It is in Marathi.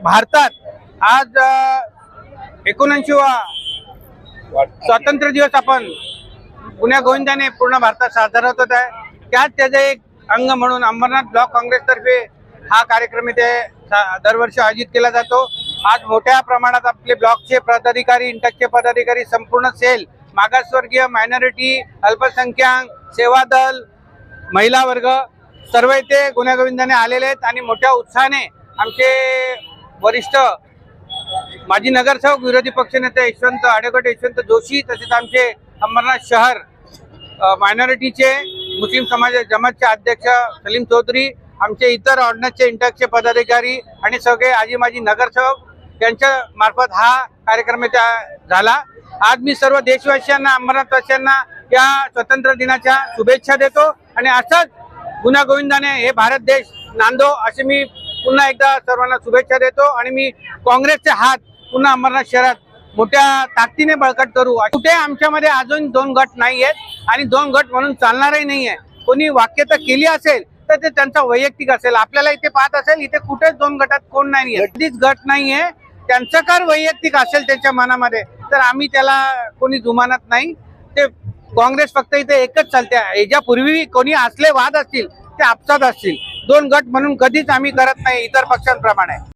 भारतात आज 79वा स्वातंत्र्य दिवस आपण गुण्यागोविंदाने पूर्ण भारतात साजरा होत आहे। त्याचं एक अंग म्हणून अंबरनाथ ब्लॉक काँग्रेस तर्फे हा कार्यक्रम इथे दरवर्षी आयोजित केला जातो। आज मोठ्या प्रमाणात आपले ब्लॉकचे पदाधिकारी, इंटकचे पदाधिकारी, संपूर्ण सेल, मागासवर्गीय, मायनॉरिटी, अल्पसंख्याक, सेवा दल, महिला वर्ग सर्व इथे गुण्यागोविंदाने आलेले आहेत आणि मोठ्या उत्साहाने आमचे वरिष्ठ माजी नगरसेवक, विरोधी पक्षनेते ॲडव्होकेट यशवंत जोशी, तसेच आमचे अंबरनाथ शहर मायनॉरिटीचे मुस्लिम समाज जमातचे अध्यक्ष सलीम चौधरी, आमचे इतर ऑर्डिनन्सचे इंटकचे पदाधिकारी आणि सगळे आजी माजी नगरसेवक यांच्या मार्फत हा कार्यक्रम झाला। आज मी सर्व देशवासियांना, अंबरनाथवासियांना या स्वातंत्र्य दिनाच्या शुभेच्छा देतो आणि असाच गुण्यागोविंदाने हे भारत देश नांदो असे मी पुन्हा एकदा सर्वांना शुभेच्छा देतो आणि मी काँग्रेसचे हात पुन्हा अंबरनाथ शहरात मोठ्या ताकदीने बळकट करू। कुठे आमच्यामध्ये अजून दोन गट नाही आहेत आणि दोन गट म्हणून चालणारही नाहीये। कोणी वाक्यता केली असेल तर ते त्यांचा वैयक्तिक असेल। आपल्याला इथे पाहत असेल इथे कुठेच दोन गटात कोण नाहीये, कधीच गट नाहीये। त्यांचं कार वैयक्तिक असेल त्यांच्या मनामध्ये तर आम्ही त्याला कोणी जुमानत नाही। ते काँग्रेस फक्त इथे एकच चालते। याच्यापूर्वी कोणी असले वाद असतील ते आपसात असतील, दोन गट म्हणून कधीच आम्ही करत नाही इतर पक्षांप्रमाणे।